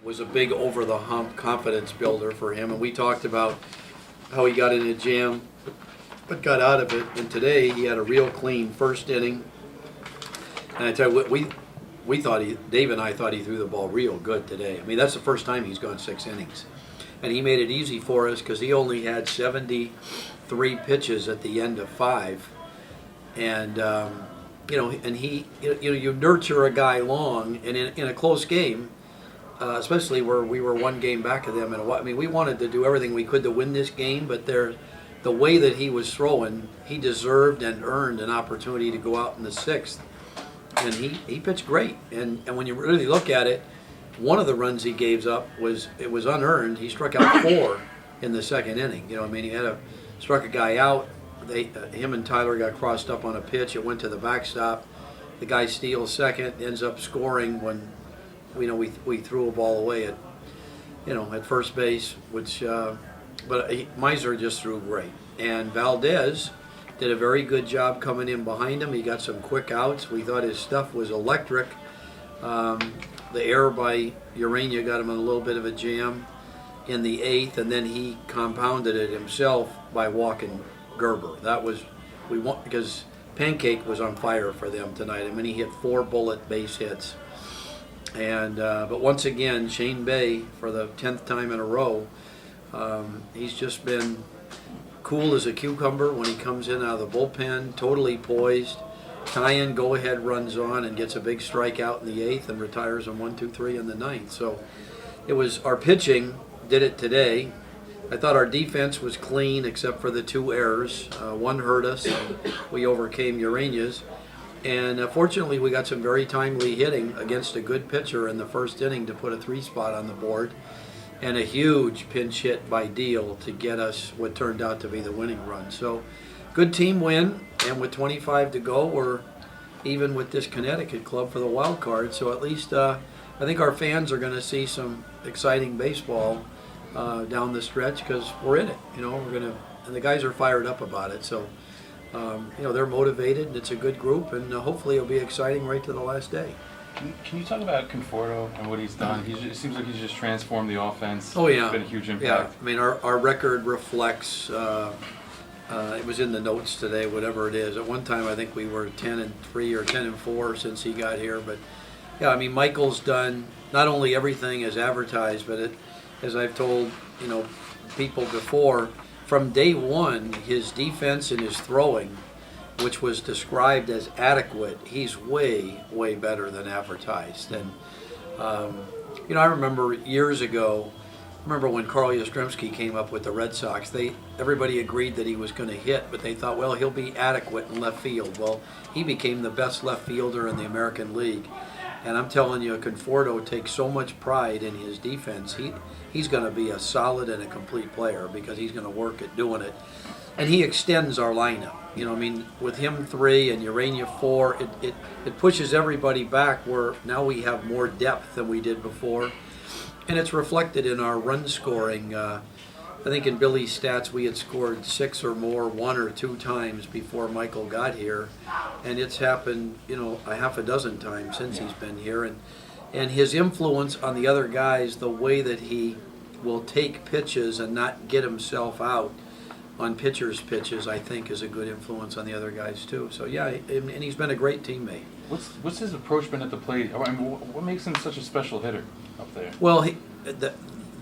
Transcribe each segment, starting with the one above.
was a big over-the-hump confidence builder for him, and we talked about how he got in a jam but got out of it. And today he had a real clean first inning. And I tell you what, we thought Dave and I thought he threw the ball real good today. I mean, that's the first time he's gone 6 innings. And he made it easy for us because he only had 73 pitches at the end of 5. And, and you nurture a guy long, and in a close game, especially where we were 1 game back of them. I mean, we wanted to do everything we could to win this game, but the way that he was throwing, he deserved and earned an opportunity to go out in the 6th. And he pitched great. And when you really look at it, one of the runs he gave up was unearned. He struck out 4 in the 2nd inning. He struck a guy out. Him and Tyler got crossed up on a pitch. It went to the backstop. The guy steals second, ends up scoring when we threw a ball away at first base, but Miser just threw great. And Valdez did a very good job coming in behind him. He got some quick outs. We thought his stuff was electric. The error by Urania got him in a little bit of a jam in the 8th, and then he compounded it himself by walking Gerber. Because Pancake was on fire for them tonight. I mean, he hit 4 bullet base hits. And but once again, Shane Bay, for the 10th time in a row, he's just been cool as a cucumber when he comes in out of the bullpen, totally poised. Tyen go-ahead runs on and gets a big strikeout in the 8th and retires on 1-2-3 in the 9th. So it was our pitching did it today. I thought our defense was clean except for the 2 errors. One hurt us, and we overcame Urania's. And fortunately, we got some very timely hitting against a good pitcher in the first inning to put a 3 spot on the board, and a huge pinch hit by Deal to get us what turned out to be the winning run. So, good team win, and with 25 to go, we're even with this Connecticut club for the wild card. So at least I think our fans are going to see some exciting baseball down the stretch because we're in it. And the guys are fired up about it. So. They're motivated, and it's a good group, and hopefully it'll be exciting right to the last day. Can you talk about Conforto and what he's done? It seems like he's just transformed the offense. Oh, yeah. It's been a huge impact. Yeah, I mean, our record reflects, it was in the notes today, whatever it is. At one time, I think we were 10-3 or 10-4 since he got here. But, yeah, I mean, Michael's done not only everything as advertised, but as I've told, people before, from day one, his defense and his throwing, which was described as adequate, he's way, way better than advertised. And, I remember years ago, when Carl Yastrzemski came up with the Red Sox, everybody agreed that he was going to hit, but they thought, well, he'll be adequate in left field. Well, he became the best left fielder in the American League. And I'm telling you, Conforto takes so much pride in his defense. He's going to be a solid and a complete player because he's going to work at doing it. And he extends our lineup. With him 3 and Urania 4, it pushes everybody back where now we have more depth than we did before. And it's reflected in our run scoring. I think in Billy's stats we had scored 6 or more 1 or 2 times before Michael got here, and it's happened a half a dozen times since he's been here. And his influence on the other guys, the way that he will take pitches and not get himself out on pitchers' pitches, I think is a good influence on the other guys too. So yeah, and he's been a great teammate. What's his approach been at the plate? I mean, what makes him such a special hitter up there? Well,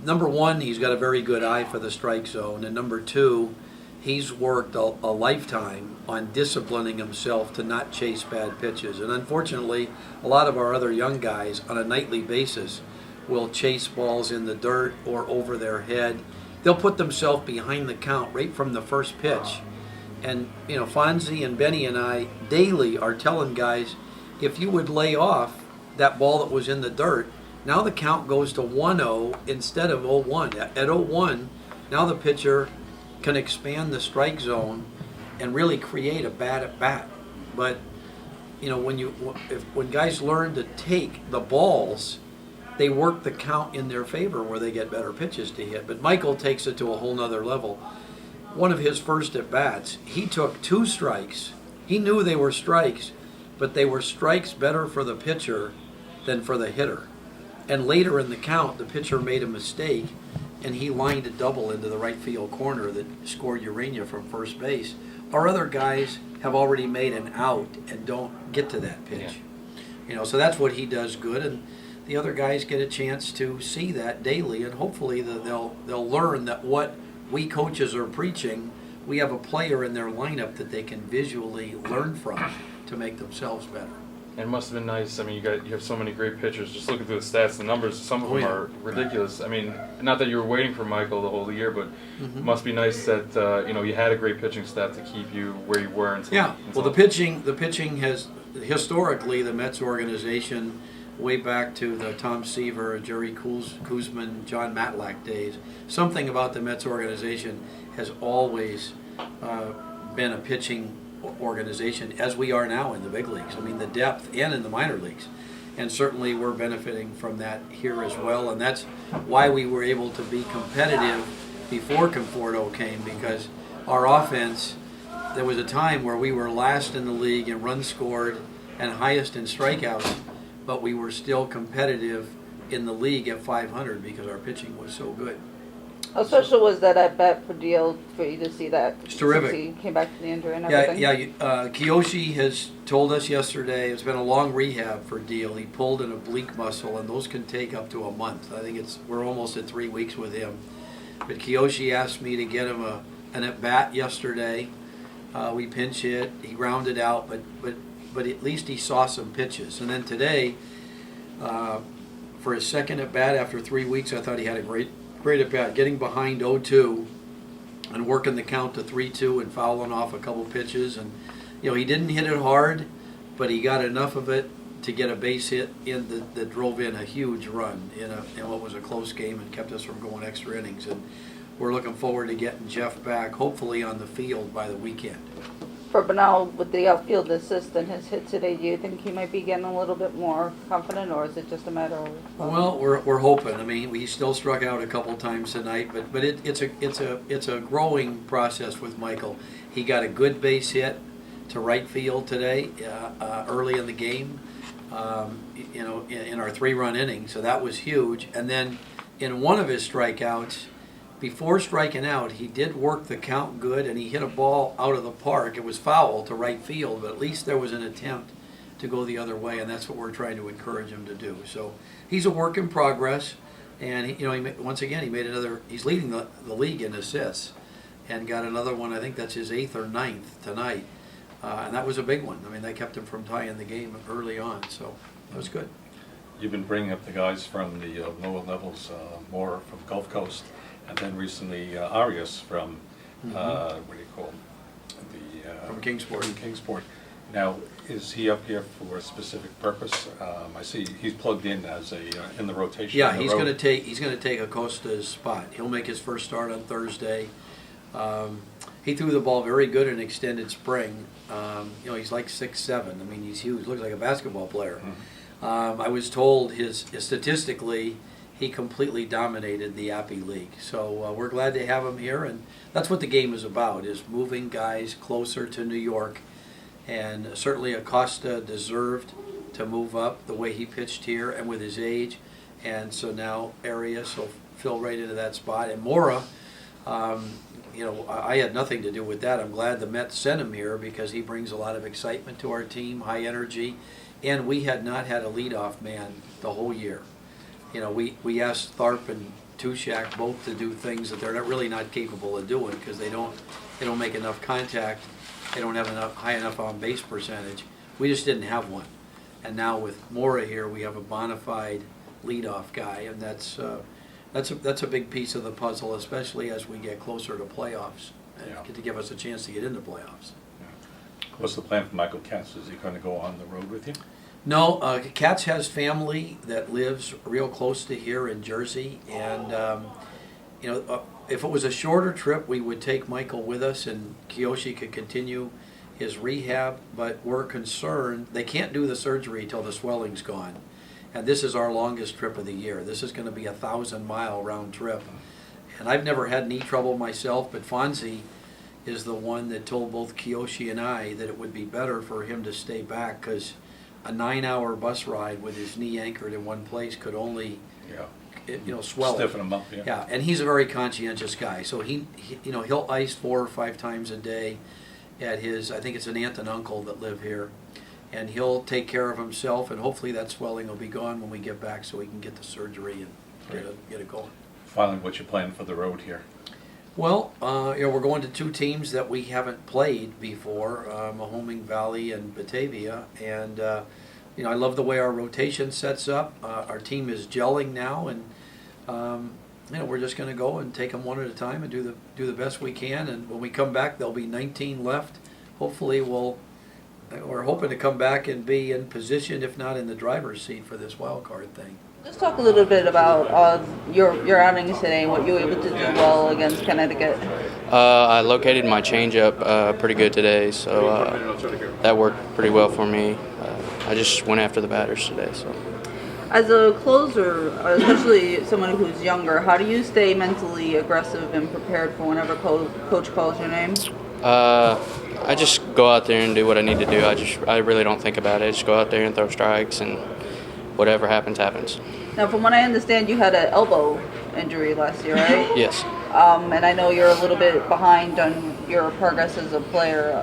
number 1, he's got a very good eye for the strike zone, and number 2, he's worked a lifetime on disciplining himself to not chase bad pitches. And unfortunately, a lot of our other young guys on a nightly basis will chase balls in the dirt or over their head. They'll put themselves behind the count right from the first pitch. And, Fonzie and Benny and I daily are telling guys, if you would lay off that ball that was in the dirt, now the count goes to 1-0 instead of 0-1. At 0-1, now the pitcher can expand the strike zone and really create a bat at bat. But when guys learn to take the balls, they work the count in their favor where they get better pitches to hit. But Michael takes it to a whole nother level. One of his first at bats, he took 2 strikes. He knew they were strikes, but they were strikes better for the pitcher than for the hitter. And later in the count, the pitcher made a mistake, and he lined a double into the right field corner that scored Urania from first base. Our other guys have already made an out and don't get to that pitch. So that's what he does good, and the other guys get a chance to see that daily, and hopefully they'll learn that what we coaches are preaching, we have a player in their lineup that they can visually learn from to make themselves better. And it must have been nice. I mean, you have so many great pitchers. Just looking through the stats, the numbers, some of them are ridiculous. I mean, not that you were waiting for Michael the whole year, but it must be nice that you had a great pitching staff to keep you where you were. Well, the pitching has historically, the Mets organization, way back to the Tom Seaver, Jerry Kuzman, John Matlack days, something about the Mets organization has always been a pitching organization, as we are now in the big leagues. I mean, the depth, and in the minor leagues. And certainly we're benefiting from that here as well. And that's why we were able to be competitive before Conforto came, because our offense, there was a time where we were last in the league in runs scored and highest in strikeouts, but we were still competitive in the league at 500 because our pitching was so good. How special was that at bat for Deal for you to see that? It's terrific. He came back from the injury and everything. Kiyoshi has told us yesterday it's been a long rehab for Deal. He pulled an oblique muscle, and those can take up to a month. I think we're almost at 3 weeks with him. But Kiyoshi asked me to get him an at bat yesterday. We pinch hit. He grounded out, but at least he saw some pitches. And then today, for his second at bat after 3 weeks, I thought he had a great at bat, getting behind 0-2 and working the count to 3-2 and fouling off a couple pitches. And he didn't hit it hard, but he got enough of it to get a base hit that drove in a huge run in what was a close game and kept us from going extra innings. And we're looking forward to getting Jeff back, hopefully on the field by the weekend. For Bernal, with the outfield assist and his hit today, do you think he might be getting a little bit more confident, or is it just a matter of? Well, we're hoping. I mean, we still struck out a couple times tonight, but it's a growing process with Michael. He got a good base hit to right field today, early in the game, in our 3-run inning, so that was huge. And then in one of his strikeouts, before striking out, he did work the count good, and he hit a ball out of the park. It was foul to right field, but at least there was an attempt to go the other way, and that's what we're trying to encourage him to do. So he's a work in progress, and once again, he made another. He's leading the league in assists, and got another one. I think that's his 8th or 9th tonight, and that was a big one. I mean, that kept him from tying the game early on, so that was good. You've been bringing up the guys from the lower levels, more from Gulf Coast. And then recently, Arias from, what do you call him? From Kingsport. Kingsport. Now, is he up here for a specific purpose? I see he's plugged in as in the rotation. Yeah, he's going to take Acosta's spot. He'll make his first start on Thursday. He threw the ball very good in extended spring. He's like 6'7". I mean, he's huge. Looks like a basketball player. I was told statistically, he completely dominated the Appy League. So we're glad to have him here, and that's what the game is about, is moving guys closer to New York. And certainly Acosta deserved to move up the way he pitched here and with his age. And so now Arias will fill right into that spot. And Mora, I had nothing to do with that. I'm glad the Mets sent him here because he brings a lot of excitement to our team, high energy. And we had not had a leadoff man the whole year. We asked Tharp and Tushak both to do things that they're really not capable of doing because they don't make enough contact, they don't have high enough on base percentage. We just didn't have one, and now with Mora here, we have a bona fide leadoff guy, and that's a big piece of the puzzle, especially as we get closer to playoffs, and to give us a chance to get into playoffs. What's the plan for Michael Katz? Is he going to go on the road with you? No, Katz has family that lives real close to here in Jersey, and if it was a shorter trip, we would take Michael with us, and Kiyoshi could continue his rehab. But we're concerned they can't do the surgery till the swelling's gone, and this is our longest trip of the year. This is going to be a 1,000-mile round trip, and I've never had knee trouble myself, but Fonzie is the one that told both Kiyoshi and I that it would be better for him to stay back because a 9-hour bus ride with his knee anchored in one place could only, swell it. Stiffen them up, yeah. Yeah, and he's a very conscientious guy, so he'll ice 4 or 5 times a day at his, I think it's an aunt and uncle that live here, and he'll take care of himself, and hopefully that swelling will be gone when we get back, so we can get the surgery and get it going. Finally, what you plan for the road here? Well, we're going to 2 teams that we haven't played before, Mahoning Valley and Batavia, and I love the way our rotation sets up. Our team is gelling now, and we're just going to go and take them one at a time and do the best we can. And when we come back, there'll be 19 left. Hopefully, we're hoping to come back and be in position, if not in the driver's seat, for this wild card thing. Just talk a little bit about your outings today and what you were able to do well against Connecticut. I located my changeup pretty good today, so that worked pretty well for me. I just went after the batters today. So, as a closer, especially someone who's younger, how do you stay mentally aggressive and prepared for whenever coach calls your name? I just go out there and do what I need to do. I really don't think about it. I just go out there and throw strikes, and whatever happens, happens. Now, from what I understand, you had an elbow injury last year, right? Yes. And I know you're a little bit behind on your progress as a player.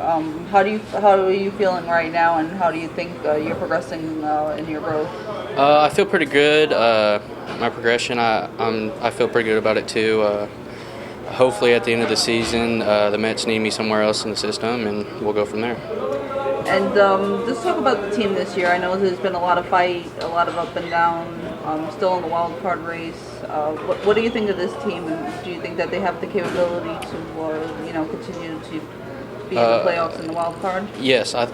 How are you feeling right now, and how do you think you're progressing in your growth? I feel pretty good. My progression, I feel pretty good about it too. Hopefully, at the end of the season, the Mets need me somewhere else in the system, and we'll go from there. And let's talk about the team this year. I know there's been a lot of fight, a lot of up and down, still in the wild card race. What do you think of this team, and do you think that they have the capability to, continue to be in the playoffs in the wild card? Yes, I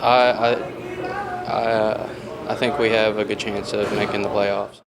think we have a good chance of making the playoffs.